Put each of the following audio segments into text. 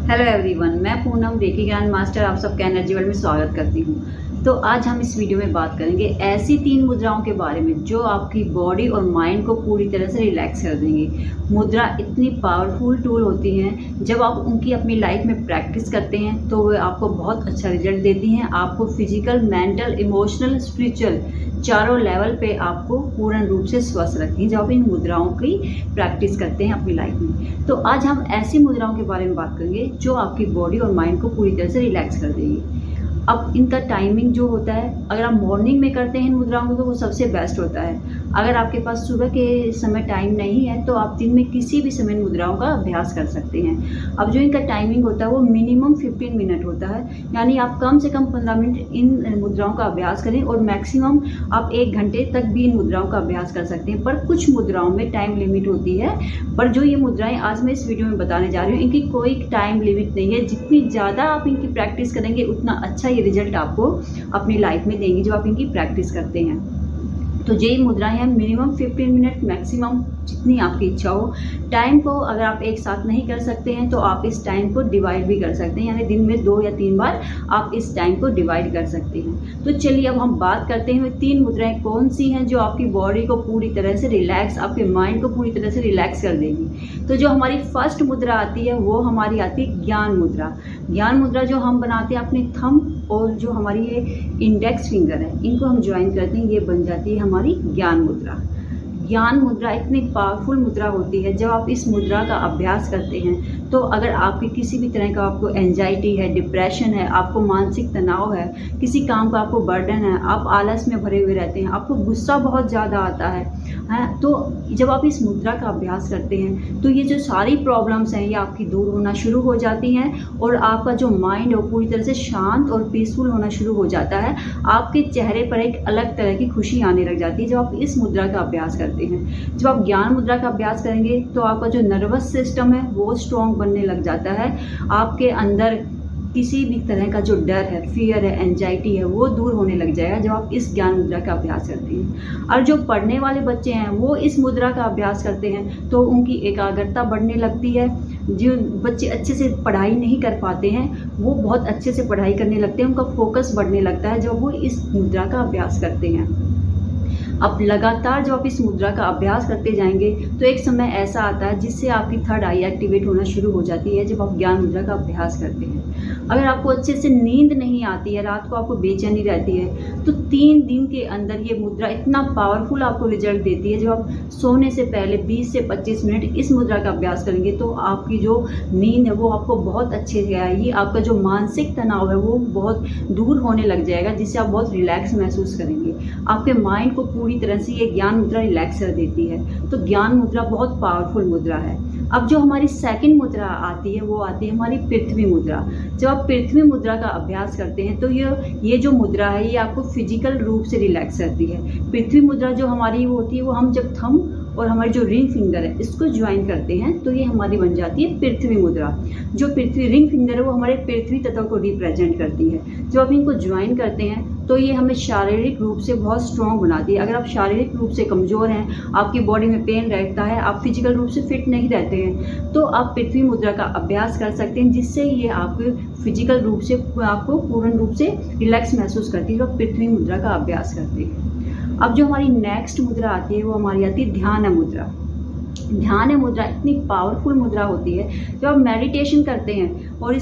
Hello everyone, मैं Poonam reiki grand master आप सबका एनर्जी वर्ल्ड में स्वागत करती हूँ। तो आज हम इस वीडियो में बात करेंगे ऐसी 3 मुद्राओं के बारे में जो आपकी बॉडी और माइंड को पूरी तरह से रिलैक्स कर देंगी। मुद्रा इतनी पावरफुल टूल होती हैं, जब आप उनकी अपनी लाइफ में प्रैक्टिस करते हैं तो वे आपको बहुत अच्छा रिजल्ट देती हैं। आपको फिजिकल, मेंटल, इमोशनल, स्पिरिचुअल चारों लेवल पे आपको पूर्ण रूप से स्वस्थ रखती हैं जब आप इन मुद्राओं की प्रैक्टिस करते हैं अपनी लाइफ में। तो आज हम ऐसी मुद्राओं के बारे में बात करेंगे जो आपकी बॉडी और माइंड को पूरी तरह से रिलैक्स कर देगी। अब इनका टाइमिंग जो होता है, अगर आप मॉर्निंग में करते हैं इन मुद्राओं को तो वो सबसे बेस्ट होता है। अगर आपके पास सुबह के समय टाइम नहीं है तो आप दिन में किसी भी समय इन मुद्राओं का अभ्यास कर सकते हैं। अब जो इनका टाइमिंग होता है वो मिनिमम 15 मिनट होता है, यानी आप कम से कम 15 मिनट इन मुद्राओं का अभ्यास करें और मैक्सिमम आप 1 घंटे तक भी इन मुद्राओं का अभ्यास कर सकते हैं। पर कुछ मुद्राओं में टाइम लिमिट होती है, पर जो ये मुद्राएं आज मैं इस वीडियो में बताने जा रही हूँ इनकी कोई टाइम लिमिट नहीं है। जितनी ज़्यादा आप इनकी प्रैक्टिस करेंगे उतना अच्छा ये रिजल्ट आपको अपनी लाइफ में देंगी जो आप इनकी प्रैक्टिस करते हैं। तो ये मुद्राएं हैं मिनिमम 15 मिनट, मैक्सिमम जितनी आपकी इच्छा हो। टाइम को अगर आप एक साथ नहीं कर सकते हैं तो आप इस टाइम को डिवाइड भी कर सकते हैं, यानी दिन में 2 या 3 बार आप इस टाइम को डिवाइड कर सकते हैं। तो चलिए अब हम बात करते हैं 3 मुद्राएं कौन सी हैं जो आपकी बॉडी को पूरी तरह से रिलैक्स, आपके माइंड को पूरी तरह से रिलैक्स कर देगी। तो जो हमारी फर्स्ट मुद्रा आती है वो हमारी आती है ज्ञान मुद्रा। ज्ञान मुद्रा जो हम बनाते हैं अपने थंब और जो हमारी ये इंडेक्स फिंगर है इनको हम ज्वाइन करते हैं, ये बन जाती है हमारी ज्ञान मुद्रा। ज्ञान मुद्रा इतनी पावरफुल मुद्रा होती है, जब आप इस मुद्रा का अभ्यास करते हैं तो अगर आपकी किसी भी तरह का आपको एंजाइटी है, डिप्रेशन है, आपको मानसिक तनाव है, किसी काम का आपको बर्डन है, आप आलस में भरे हुए रहते हैं, आपको गुस्सा बहुत ज़्यादा आता है, तो जब आप इस मुद्रा का अभ्यास करते हैं तो ये जो सारी प्रॉब्लम्स हैं ये आपकी दूर होना शुरू हो जाती हैं और आपका जो माइंड है वो पूरी तरह से शांत और पीसफुल होना शुरू हो जाता है। आपके चेहरे पर एक अलग तरह की खुशी आने लग जाती है जब आप इस मुद्रा का अभ्यास करते हैं। जब आप ज्ञान मुद्रा का अभ्यास करेंगे तो आपका जो नर्वस सिस्टम है वो स्ट्रॉन्ग बनने लग जाता है। आपके अंदर किसी भी तरह का जो डर है, फियर है, एंजाइटी है वो दूर होने लग जाएगा जब आप इस ज्ञान मुद्रा का अभ्यास करते हैं। और जो पढ़ने वाले बच्चे हैं वो इस मुद्रा का अभ्यास करते हैं तो उनकी एकाग्रता बढ़ने लगती है। जो बच्चे अच्छे से पढ़ाई नहीं कर पाते हैं वो बहुत अच्छे से पढ़ाई करने लगते हैं, उनका फोकस बढ़ने लगता है जब वो इस मुद्रा का अभ्यास करते हैं। अब लगातार जब आप इस मुद्रा का अभ्यास करते जाएंगे तो एक समय ऐसा आता है जिससे आपकी थर्ड आई एक्टिवेट होना शुरू हो जाती है जब आप ज्ञान मुद्रा का अभ्यास करते हैं। अगर आपको अच्छे से नींद नहीं आती है, रात को आपको बेचैनी रहती है, तो 3 दिन के अंदर ये मुद्रा इतना पावरफुल आपको रिजल्ट देती है। जब आप सोने से पहले 20 से 25 मिनट इस मुद्रा का अभ्यास करेंगे तो आपकी जो नींद है वो आपको बहुत अच्छे से आएगी। आपका जो मानसिक तनाव है वो बहुत दूर होने लग जाएगा, जिससे आप बहुत रिलैक्स महसूस करेंगे। आपके माइंड को पूरी तरह से ये ज्ञान मुद्रा रिलैक्स कर देती है। तो ज्ञान मुद्रा बहुत पावरफुल मुद्रा है। अब जो हमारी सेकंड मुद्रा आती है वो आती है हमारी पृथ्वी मुद्रा। जब आप पृथ्वी मुद्रा का अभ्यास करते हैं तो ये जो मुद्रा है ये आपको फिजिकल रूप से रिलैक्स करती है। पृथ्वी मुद्रा जो हमारी वो होती है वो हम जब थंब और हमारी जो रिंग फिंगर है इसको ज्वाइन करते हैं तो ये हमारी बन जाती है पृथ्वी मुद्रा। जो पृथ्वी रिंग फिंगर है वो हमारे पृथ्वी तत्व को रिप्रेजेंट करती है। जब आप इनको ज्वाइन करते हैं तो ये हमें शारीरिक रूप से बहुत स्ट्रॉन्ग बनाती है। अगर आप शारीरिक रूप से कमज़ोर हैं, आपकी बॉडी में पेन रहता है, आप फिजिकल रूप से फिट नहीं रहते हैं, तो आप पृथ्वी मुद्रा का अभ्यास कर सकते हैं, जिससे ये आपके फिजिकल रूप से आपको पूर्ण रूप से रिलैक्स महसूस करती है जब आप पृथ्वी मुद्रा का अभ्यास करते हैं। अब जो हमारी नेक्स्ट मुद्रा आती है वो हमारी आती है ध्यान मुद्रा। ध्यान मुद्रा इतनी पावरफुल मुद्रा होती है। जब आप मेडिटेशन करते हैं और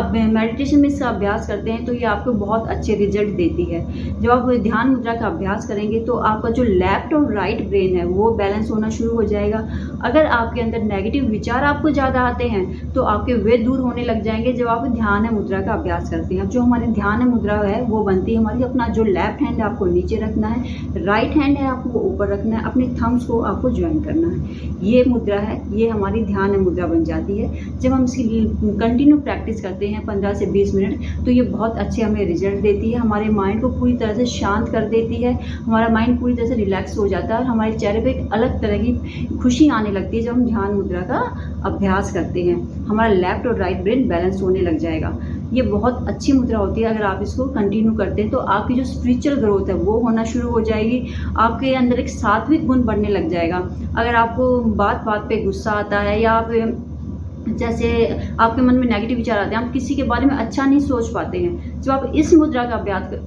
मेडिटेशन में इसका अभ्यास करते हैं तो ये आपको बहुत अच्छे रिजल्ट देती है। जब आप ध्यान मुद्रा का अभ्यास करेंगे तो आपका जो लेफ्ट और राइट ब्रेन है वो बैलेंस होना शुरू हो जाएगा। अगर आपके अंदर नेगेटिव विचार आपको ज़्यादा आते हैं तो आपके वे दूर होने लग जाएंगे जब आप ध्यान मुद्रा का अभ्यास करते हैं। जो हमारी ध्यान मुद्रा है वो बनती है हमारी, अपना जो लेफ्ट हैंड है आपको नीचे रखना है, राइट हैंड है आपको ऊपर रखना है, अपने थम्स को आपको ज्वाइन करना है। ये मुद्रा है, ये हमारी ध्यान मुद्रा बन जाती है। जब हम इसकी कंटिन्यू प्रैक्टिस करते हैं 15 से 20 मिनट तो ये बहुत अच्छे हमें रिजल्ट देती है। हमारे माइंड को पूरी तरह से शांत कर देती है, हमारा माइंड पूरी तरह से रिलैक्स हो जाता है और हमारे चेहरे पे एक अलग तरह की खुशी आने लगती है जब हम ध्यान मुद्रा का अभ्यास करते हैं। हमारा लेफ्ट और राइट ब्रेन बैलेंस होने लग जाएगा। ये बहुत अच्छी मुद्रा होती है। अगर आप इसको कंटिन्यू करते हैं तो आपकी जो स्पिरिचुअल ग्रोथ है वो होना शुरू हो जाएगी। आपके अंदर एक सात्विक गुण बढ़ने लग जाएगा। अगर आपको बात बात पे गुस्सा आता है या आप जैसे आपके मन में नेगेटिव विचार आते हैं, आप किसी के बारे में अच्छा नहीं सोच पाते हैं, जब आप इस मुद्रा का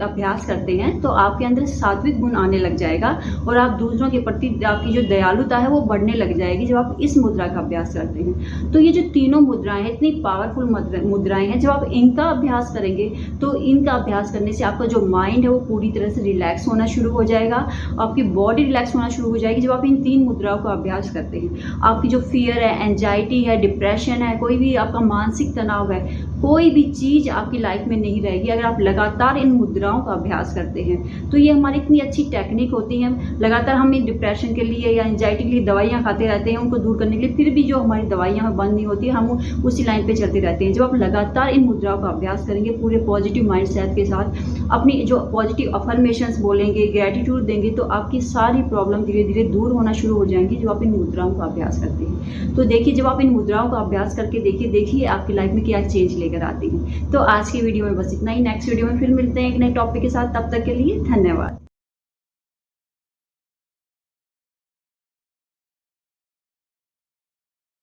अभ्यास करते हैं तो आपके अंदर सात्विक गुण आने लग जाएगा और आप दूसरों के प्रति आपकी जो दयालुता है वो बढ़ने लग जाएगी जब आप इस मुद्रा का अभ्यास करते हैं। तो ये जो तीनों मुद्राएं हैं इतनी पावरफुल मुद्राएं हैं, जब आप इनका अभ्यास करेंगे तो इनका अभ्यास करने से आपका जो माइंड है वो पूरी तरह से रिलैक्स होना शुरू हो जाएगा, आपकी बॉडी रिलैक्स होना शुरू हो जाएगी। जब आप इन 3 मुद्राओं का अभ्यास करते हैं, आपकी जो फियर है, एंजाइटी है, डिप्रेशन है, कोई भी आपका मानसिक तनाव है, कोई भी चीज़ आपकी लाइफ में नहीं रहेगी अगर आप लगातार इन मुद्राओं का अभ्यास करते हैं। तो ये हमारी इतनी अच्छी टेक्निक होती है। लगातार हम डिप्रेशन के लिए या एंजाइटी के लिए दवाइयाँ खाते रहते हैं उनको दूर करने के लिए, फिर भी जो हमारी दवाइयाँ बंद नहीं होती, हम उसी लाइन पे चलते रहते हैं। जब आप लगातार इन मुद्राओं का अभ्यास करेंगे पूरे पॉजिटिव माइंड सेट के साथ, अपनी जो पॉजिटिव अफर्मेशंस बोलेंगे, ग्रेटिट्यूड देंगे, तो आपकी सारी प्रॉब्लम धीरे धीरे दूर होना शुरू हो जाएंगी जब आप इन मुद्राओं का अभ्यास करते हैं। तो देखिए, जब आप इन मुद्राओं का अभ्यास करके देखिए आपकी लाइफ में क्या चेंज लेकर आती है। तो आज की वीडियो में बस इतना ही। नेक्स्ट वीडियो में फिर मिलते हैं एक नए टॉपिक के साथ। तब तक के लिए धन्यवाद।